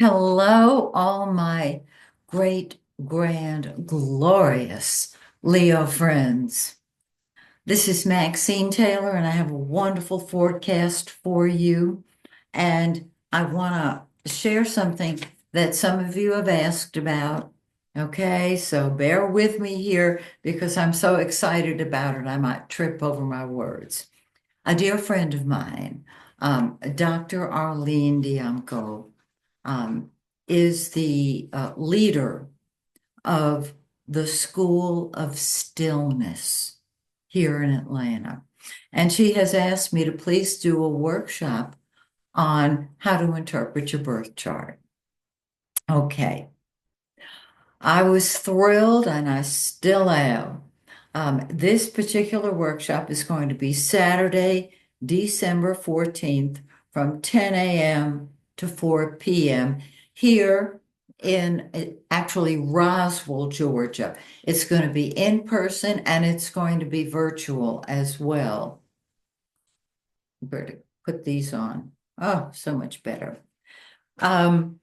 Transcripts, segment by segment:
Hello, all my great, grand, glorious Leo friends. This is Maxine Taylor, and I have a wonderful forecast for you. And I want to share something that some of you have asked about. Okay, so bear with me here because I'm so excited about it, I might trip over my words. A dear friend of mine, Dr. Arlene Diamco, um, is the leader of the School of Stillness here in Atlanta. And she has asked me to please do a workshop on how to interpret your birth chart. Okay. I was thrilled and I still am. This particular workshop is going to be Saturday, December 14th from 10 a.m. to 4 p.m. here in actually Roswell, Georgia. It's going to be in person and it's going to be virtual as well. Better put these on. Oh, so much better. Um,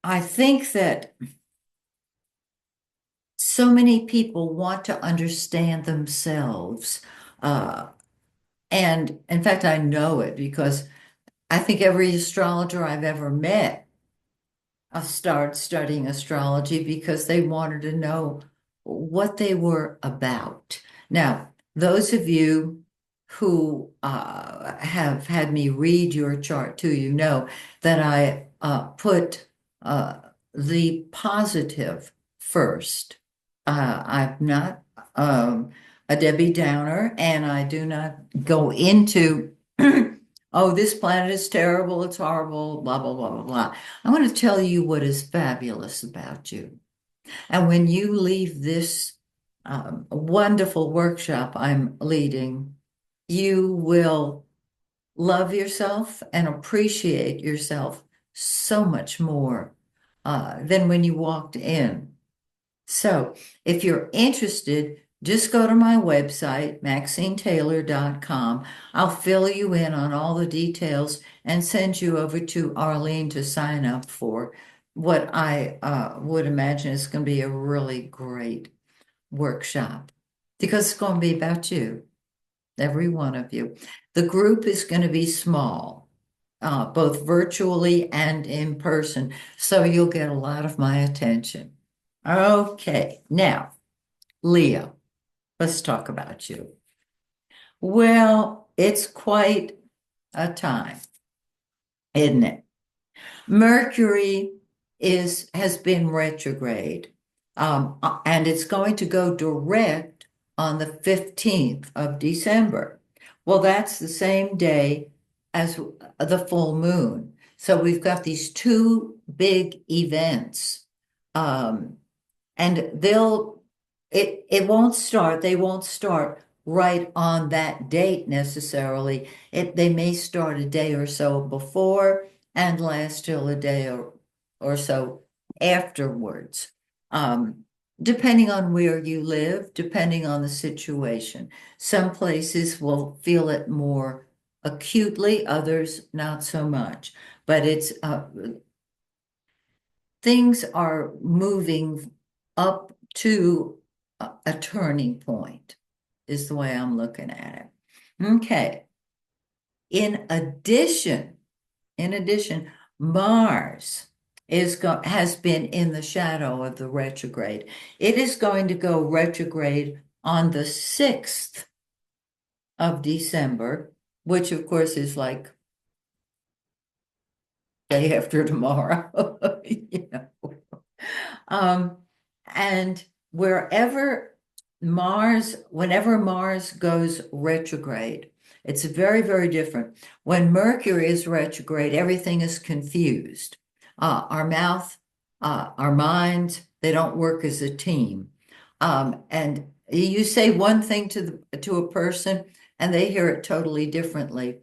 I think that so many people want to understand themselves. Uh, and in fact, I know it because I think every astrologer I've ever met started studying astrology because they wanted to know what they were about. Now, those of you who have had me read your chart to you know that I put uh, the positive first. I'm not a Debbie Downer, and I do not go into, oh, this planet is terrible, it's horrible, blah, blah, blah, blah, blah. I want to tell you what is fabulous about you. And when you leave this wonderful workshop I'm leading, you will love yourself and appreciate yourself so much more than when you walked in. So if you're interested, just go to my website, MaxineTaylor.com. I'll fill you in on all the details and send you over to Arlene to sign up for what I would imagine is going to be a really great workshop because it's going to be about you, every one of you. The group is going to be small, both virtually and in person, so you'll get a lot of my attention. Okay, now, Leo, let's talk about you. Well, it's quite a time, isn't it? Mercury has been retrograde, and it's going to go direct on the 15th of December. Well, that's the same day as the full moon. So we've got these two big events. Um, and they won't start right on that date necessarily. They may start a day or so before and last till a day or so afterwards. Um, Depending on where you live, depending on the situation. Some places will feel it more acutely, others not so much. But it's things are moving up to a turning point, is the way I'm looking at it. Okay. In addition, Mars has been in the shadow of the retrograde. It is going to go retrograde on the 6th of December, which of course is like day after tomorrow. You know. Um, and whenever Mars goes retrograde, it's very, very different. When Mercury is retrograde, everything is confused. Our mouth, our minds, they don't work as a team. And you say one thing to a person, and they hear it totally differently.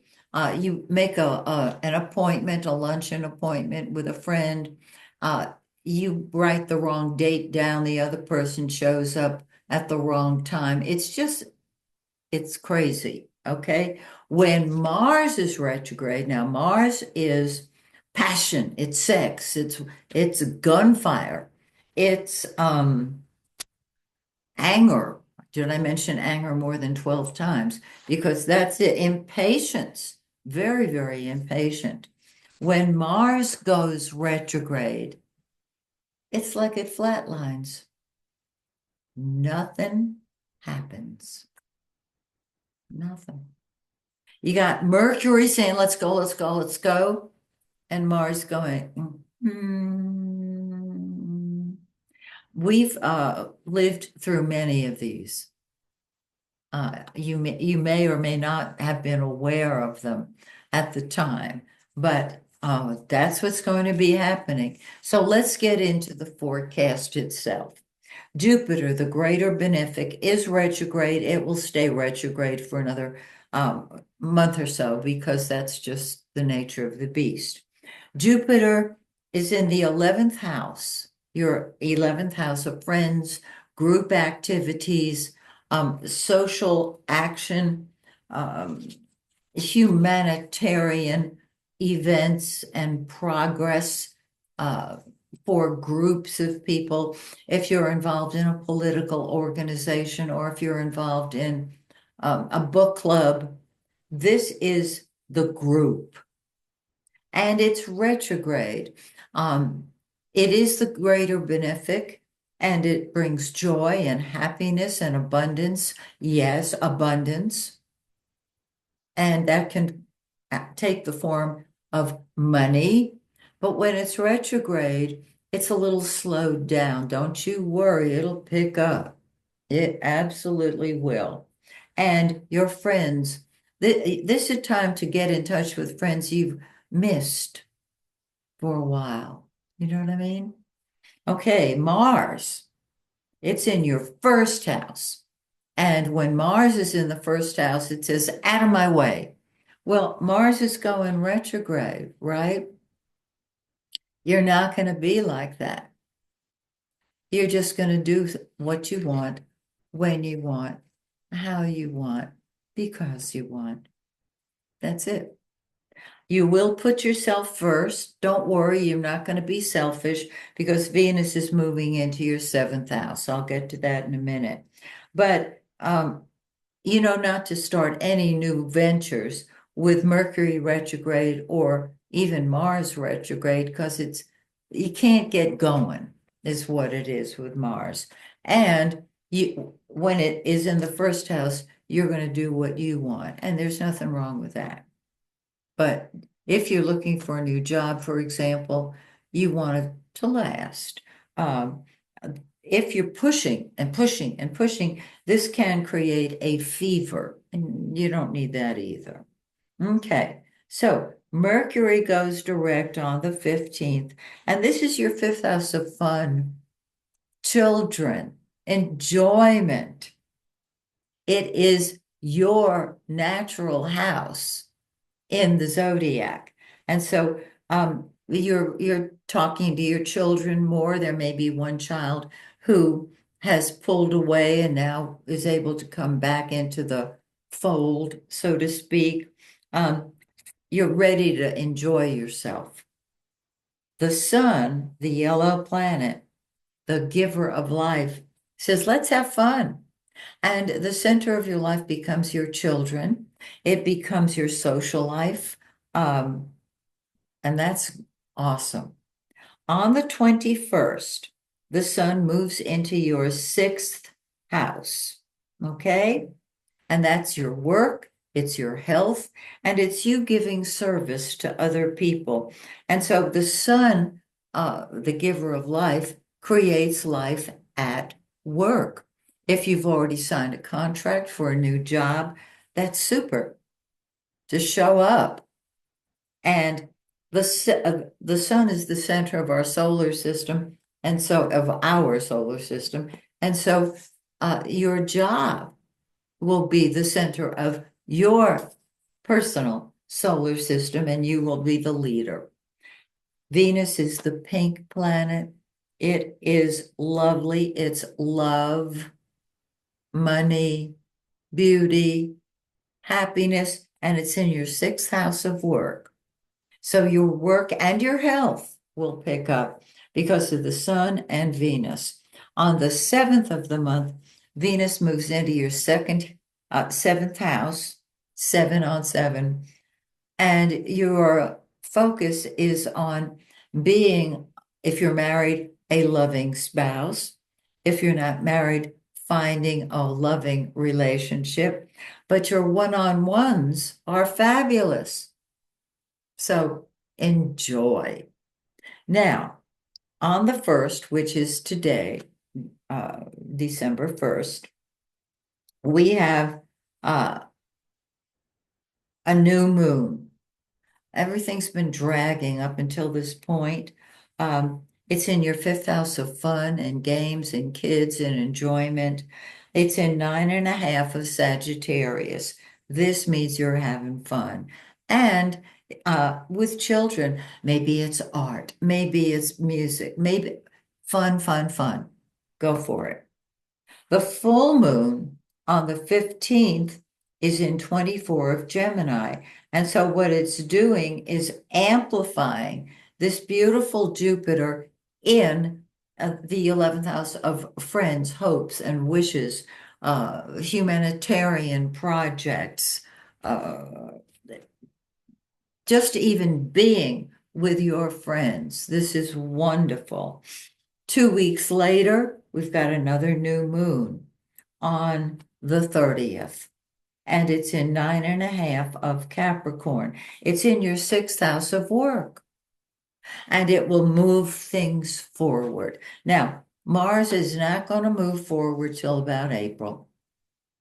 You make an appointment, a luncheon appointment with a friend. You write the wrong date down, the other person shows up at the wrong time. It's crazy. Okay. When Mars is retrograde, now Mars is passion, it's sex, it's gunfire, it's anger. Did I mention anger more than 12 times? Because that's it. Impatience, very, very impatient. When Mars goes retrograde, it's like it flatlines. Nothing happens. Nothing. You got Mercury saying, let's go, let's go, let's go. And Mars going, "Hmm." We've lived through many of these. You may or may not have been aware of them at the time, but that's what's going to be happening. So let's get into the forecast itself. Jupiter, the greater benefic, is retrograde. It will stay retrograde for another month or so because that's just the nature of the beast. Jupiter is in the 11th house, your 11th house of friends, group activities, social action, um, humanitarian events and progress uh, for groups of people. If you're involved in a political organization or if you're involved in a book club, this is the group and it's retrograde. It is the greater benefic and it brings joy and happiness and abundance. Yes, abundance. And that can take the form of money. But when it's retrograde, it's a little slowed down. Don't you worry, it'll pick up. It absolutely will. And your friends, this is time to get in touch with friends you've missed for a while. You know what I mean? Okay, Mars, it's in your first house. And when Mars is in the first house, it says, out of my way. Well, Mars is going retrograde, right? You're not going to be like that. You're just going to do what you want, when you want, how you want, because you want. That's it. You will put yourself first. Don't worry, you're not going to be selfish because Venus is moving into your seventh house. I'll get to that in a minute. But not to start any new ventures with Mercury retrograde or even Mars retrograde because you can't get going, is what it is with Mars. And when it is in the first house, you're going to do what you want, and there's nothing wrong with that. But if you're looking for a new job, for example, you want it to last. Um, if you're pushing and pushing and pushing, this can create a fever, and you don't need that either. Okay, so Mercury goes direct on the 15th, and this is your fifth house of fun, children, enjoyment. It is your natural house in the zodiac. And so you're talking to your children more. There may be one child who has pulled away and now is able to come back into the fold, so to speak. You're ready to enjoy yourself. The sun, the yellow planet, the giver of life, says, let's have fun. And the center of your life becomes your children. It becomes your social life. Um, and that's awesome. On the 21st, the sun moves into your sixth house. Okay? And that's your work, it's your health, and it's you giving service to other people. And so the sun, the giver of life, creates life at work. If you've already signed a contract for a new job, that's super to show up. And the sun is the center of our solar system, and so of our solar system. And so your job will be the center of your personal solar system, and you will be the leader. Venus is the pink planet. It is lovely. It's love, money, beauty, happiness, and it's in your sixth house of work. So your work and your health will pick up because of the sun and Venus. On the 7th of the month, Venus moves into your seventh house, 7 on 7, and your focus is on being, if you're married, a loving spouse. If you're not married, finding a loving relationship. But your one-on-ones are fabulous. So enjoy. Now, on the 1st, which is today, December 1st, we have uh, a new moon. Everything's been dragging up until this point. It's in your fifth house of fun and games and kids and enjoyment. It's in 9.5 of Sagittarius. This means you're having fun. And with children, maybe it's art, maybe it's music, maybe fun, fun, fun. Go for it. The full moon on the 15th is in 24 of Gemini. And so what it's doing is amplifying this beautiful Jupiter in the 11th house of friends, hopes, and wishes, humanitarian projects, uh, just even being with your friends. This is wonderful. 2 weeks later, we've got another new moon on the 30th, and it's in 9.5 of Capricorn. It's in your sixth house of work, and it will move things forward. Now, Mars is not going to move forward till about April.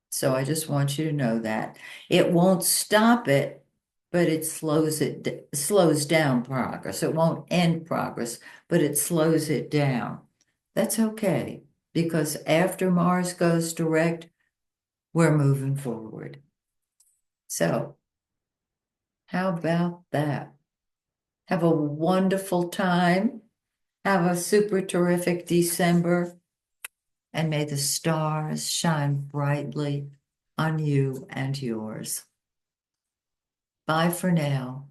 So I just want you to know that. It won't stop it, but it slows down progress. It won't end progress, but it slows it down. That's okay, because after Mars goes direct, we're moving forward. So, how about that? Have a wonderful time. Have a super terrific December, and may the stars shine brightly on you and yours. Bye for now.